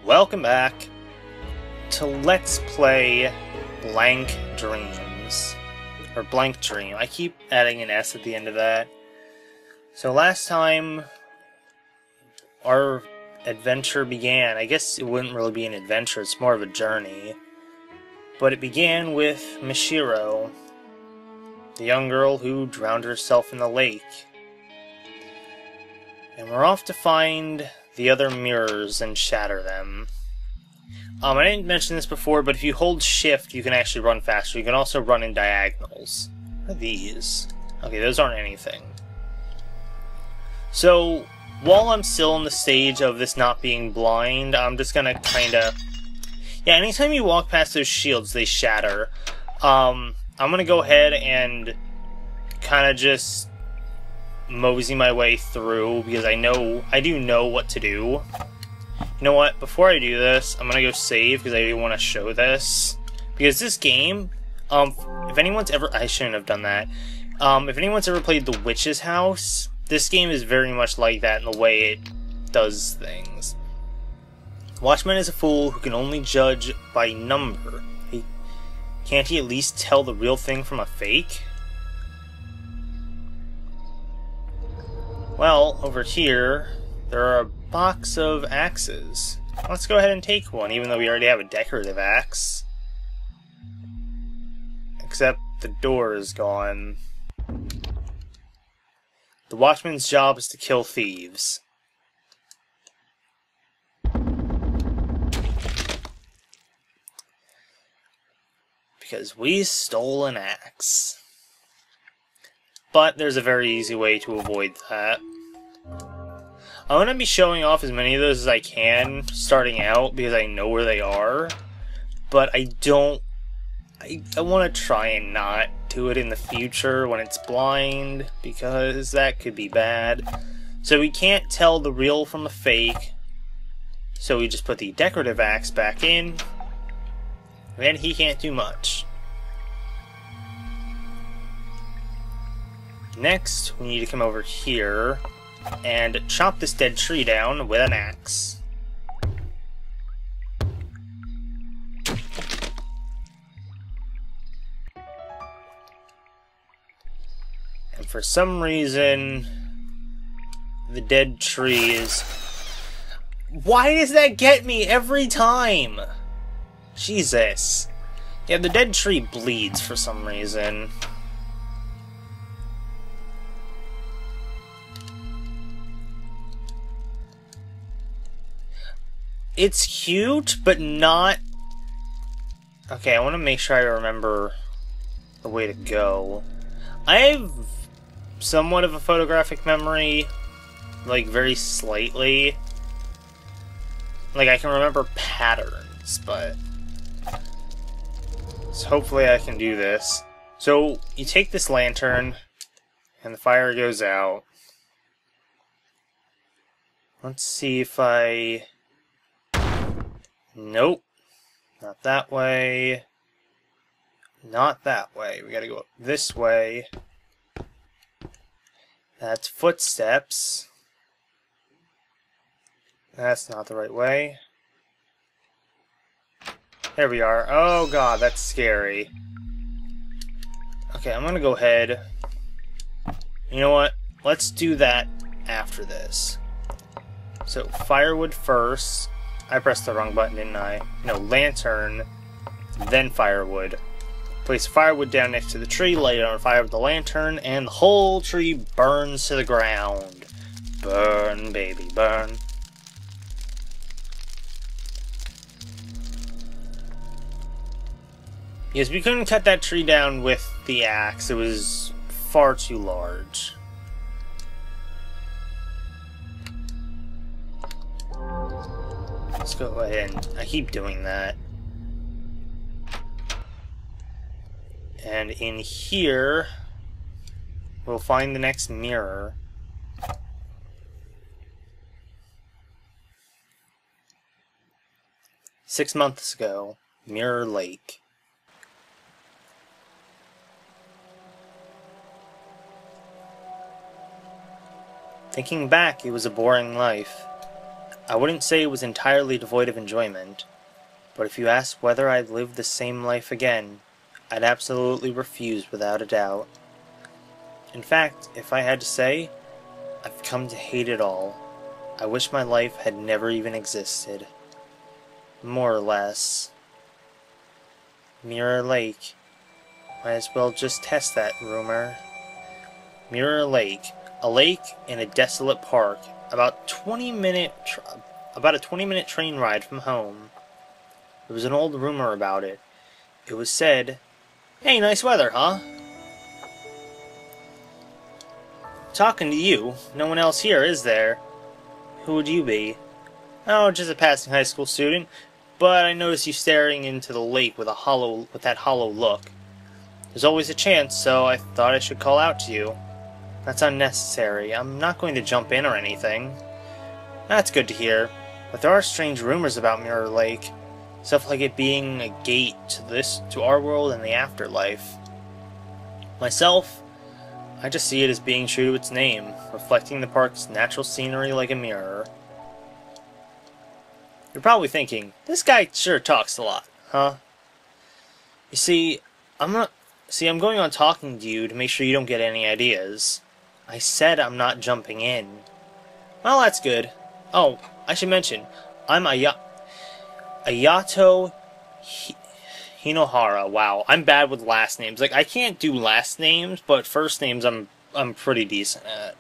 Welcome back to Let's Play Blank Dreams. Or Blank Dream. I keep adding an S at the end of that. So last time our adventure began. I guess it wouldn't really be an adventure, it's more of a journey. But it began with Mishiro, the young girl who drowned herself in the lake. And we're off to find the other mirrors and shatter them. I didn't mention this before, but if you hold shift, you can actually run faster. You can also run in diagonals. What are these? Okay, those aren't anything. So, while I'm still in the stage of this not being blind, I'm just gonna kinda... Yeah, anytime you walk past those shields, they shatter. I'm gonna go ahead and kinda just mosey my way through, because I do know what to do. You know what, before I do this, I'm gonna go save, because I do want to show this. Because this game, if anyone's ever... I shouldn't have done that. If anyone's ever played The Witch's House, this game is very much like that in the way it does things. Watchman is a fool who can only judge by number. Can't he at least tell the real thing from a fake? Well, over here, there are a box of axes. Let's go ahead and take one, even though we already have a decorative axe. Except the door is gone. The watchman's job is to kill thieves. Because we stole an axe. But there's a very easy way to avoid that. I'm going to be showing off as many of those as I can starting out because I know where they are. But I want to try and not do it in the future when it's blind, because that could be bad. So we can't tell the real from the fake. So we just put the decorative axe back in. And he can't do much. Next, we need to come over here and chop this dead tree down with an axe. And for some reason, the dead tree is... Why does that get me every time? Jesus. Yeah, the dead tree bleeds for some reason. It's cute, but not... Okay, I want to make sure I remember the way to go. I have somewhat of a photographic memory, like very slightly. Like, I can remember patterns, but... So hopefully I can do this. So, you take this lantern, and the fire goes out. Let's see if I... Nope. Not that way. Not that way. We gotta go up this way. That's footsteps. That's not the right way. There we are. Oh god, that's scary. Okay, I'm gonna go ahead. You know what? Let's do that after this. So, firewood first. I pressed the wrong button, didn't I? No, lantern, then firewood. Place firewood down next to the tree, light it on fire with the lantern, and the whole tree burns to the ground. Burn, baby, burn. Yes, we couldn't cut that tree down with the axe. It was far too large. Let's go ahead and... I keep doing that. And in here, we'll find the next mirror. "6 months ago, Mirror Lake." Thinking back, it was a boring life. I wouldn't say it was entirely devoid of enjoyment, but if you asked whether I'd live the same life again, I'd absolutely refuse without a doubt. In fact, if I had to say, I've come to hate it all. I wish my life had never even existed. More or less. Mirror Lake. Might as well just test that rumor. Mirror Lake. A lake in a desolate park, about a 20-minute train ride from home. There was an old rumor about it. It was said, "Hey, nice weather, huh?" Talking to you. No one else here, is there? Who would you be? Oh, just a passing high school student, but I noticed you staring into the lake with that hollow look. There's always a chance, so I thought I should call out to you. That's unnecessary. I'm not going to jump in or anything. That's good to hear, but there are strange rumors about Mirror Lake. Stuff like it being a gate to our world and the afterlife. Myself, I just see it as being true to its name, reflecting the park's natural scenery like a mirror. You're probably thinking, this guy sure talks a lot, huh? You see, I'm going on talking to you to make sure you don't get any ideas. I said I'm not jumping in. Well, that's good. Oh, I should mention, I'm Ayato Hinohara. Wow, I'm bad with last names. Like, I can't do last names, but first names I'm pretty decent at.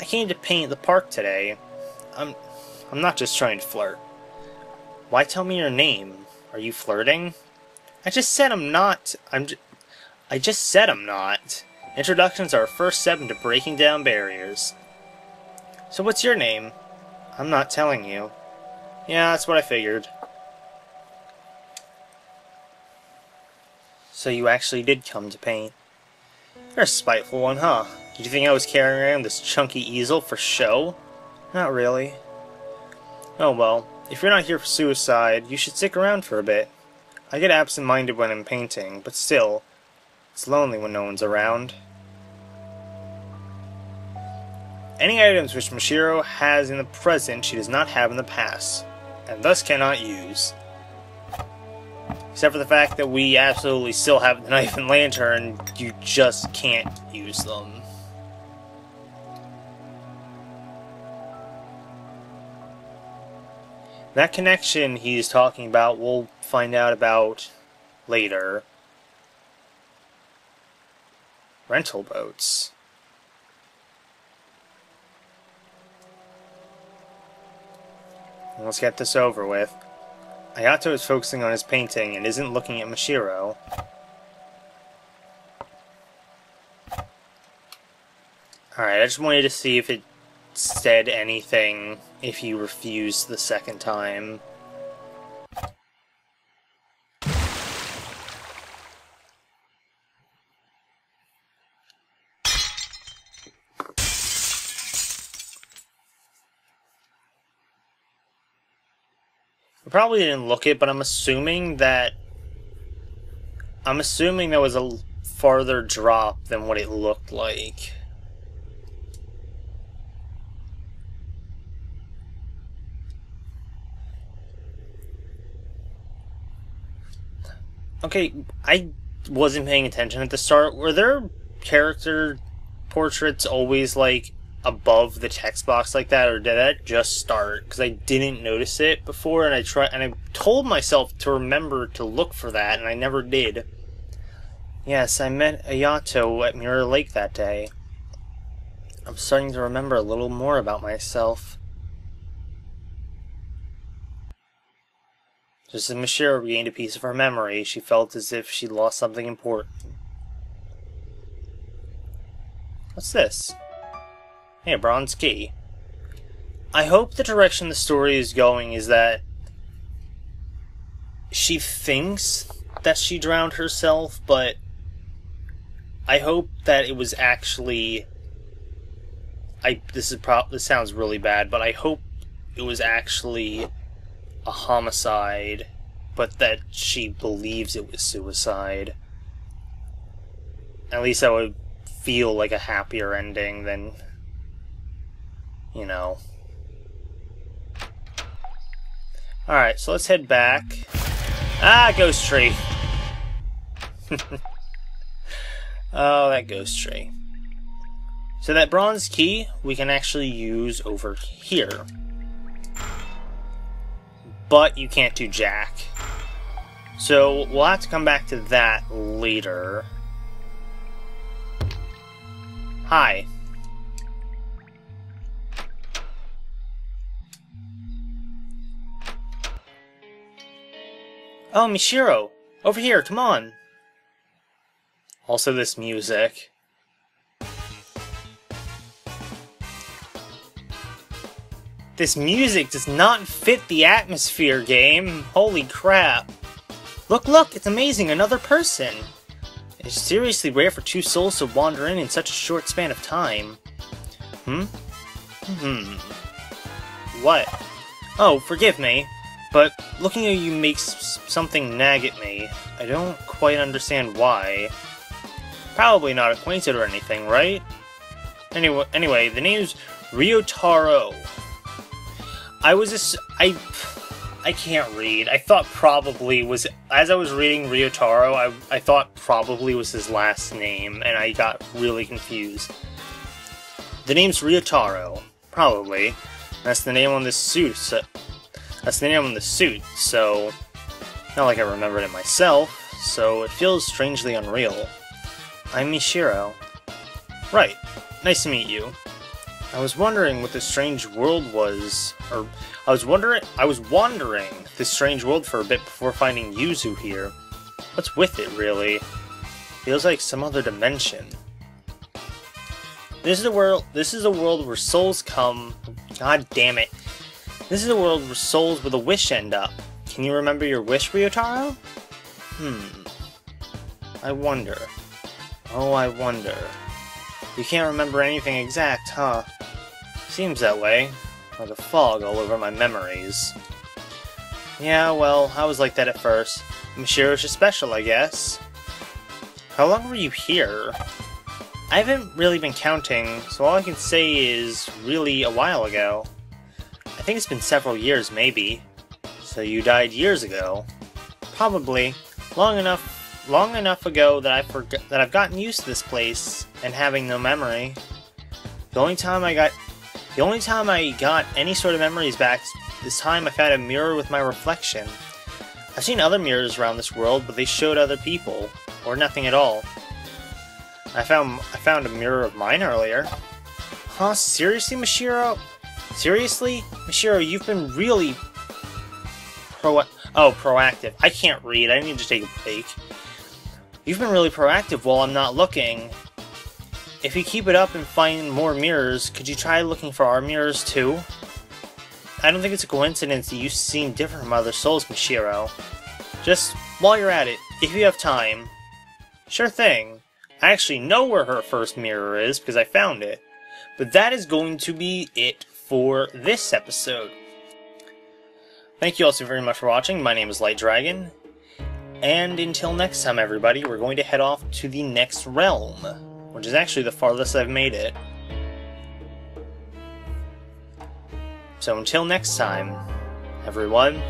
I came to paint the park today. I'm not just trying to flirt. Why tell me your name? Are you flirting? I just said I'm not. I just said I'm not. Introductions are a first step into breaking down barriers. So what's your name? I'm not telling you. Yeah, that's what I figured. So you actually did come to paint. You're a spiteful one, huh? Did you think I was carrying around this chunky easel for show? Not really. Oh well, if you're not here for suicide, you should stick around for a bit. I get absent-minded when I'm painting, but still, it's lonely when no one's around. Any items which Mashiro has in the present she does not have in the past, and thus cannot use. Except for the fact that we absolutely still have the knife and lantern, you just can't use them. That connection he's talking about, we'll find out about later. Rental boats. Let's get this over with. Ayato is focusing on his painting and isn't looking at Mashiro. Alright, I just wanted to see if it said anything if he refused the second time. I probably didn't look it, but I'm assuming there was a farther drop than what it looked like. Okay, I wasn't paying attention at the start. Were there character portraits always, like, above the text box like that, or did that just start? Because I didn't notice it before, and I told myself to remember to look for that, and I never did. Yes, I met Ayato at Mirror Lake that day. I'm starting to remember a little more about myself. Just as Mashiro regained a piece of her memory, she felt as if she'd lost something important. What's this? Hey, a bronze key. I hope the direction the story is going is that she thinks that she drowned herself, but I hope that it was actually... This sounds really bad, but I hope it was actually a homicide, but that she believes it was suicide. At least that would feel like a happier ending than, you know. Alright, so let's head back. Ah, ghost tree! Oh, that ghost tree. So that bronze key we can actually use over here. But you can't do jack. So we'll have to come back to that later. Hi. Oh, Mishiro! Over here, come on! Also this music. This music does not fit the atmosphere, game. Holy crap. Look, look, it's amazing, another person. It's seriously rare for two souls to wander in such a short span of time. What? Oh, forgive me, but looking at you makes something nag at me. I don't quite understand why. Probably not acquainted or anything, right? Anyway, the name's Ryotaro. I can't read. I thought probably was, as I was reading Ryotaro, I thought probably was his last name, and I got really confused. The name's Ryotaro, probably. That's the name on this suit. That's the name on the suit, so not like I remembered it myself, so it feels strangely unreal. I'm Mishiro. Right. Nice to meet you. I was wondering what this strange world was, or I was wandering this strange world for a bit before finding Yuzu here. What's with it, really? Feels like some other dimension. This is a world where souls come. God damn it. This is a world where souls with a wish end up. Can you remember your wish, Ryotaro? I wonder. Oh, I wonder. You can't remember anything exact, huh? Seems that way. Like a fog all over my memories. Yeah, well, I was like that at first. Mishiro's just special, I guess. How long were you here? I haven't really been counting, so all I can say is really a while ago. I think it's been several years, maybe. So you died years ago. Probably. Long enough ago that I've gotten used to this place and having no memory. The only time I got any sort of memories back, this time I found a mirror with my reflection. I've seen other mirrors around this world, but they showed other people, or nothing at all. I found a mirror of mine earlier. Huh? Seriously, Mishiro? Seriously? Mishiro, you've been really proactive. I can't read. I need to take a break. You've been really proactive while I'm not looking. If you keep it up and find more mirrors, could you try looking for our mirrors too? I don't think it's a coincidence that you seem different from other souls, Mishiro. Just while you're at it, if you have time. Sure thing. I actually know where her first mirror is because I found it. But that is going to be it for this episode. Thank you all so very much for watching. My name is Light Dragon. And until next time, everybody, we're going to head off to the next realm, which is actually the farthest I've made it. So until next time, everyone,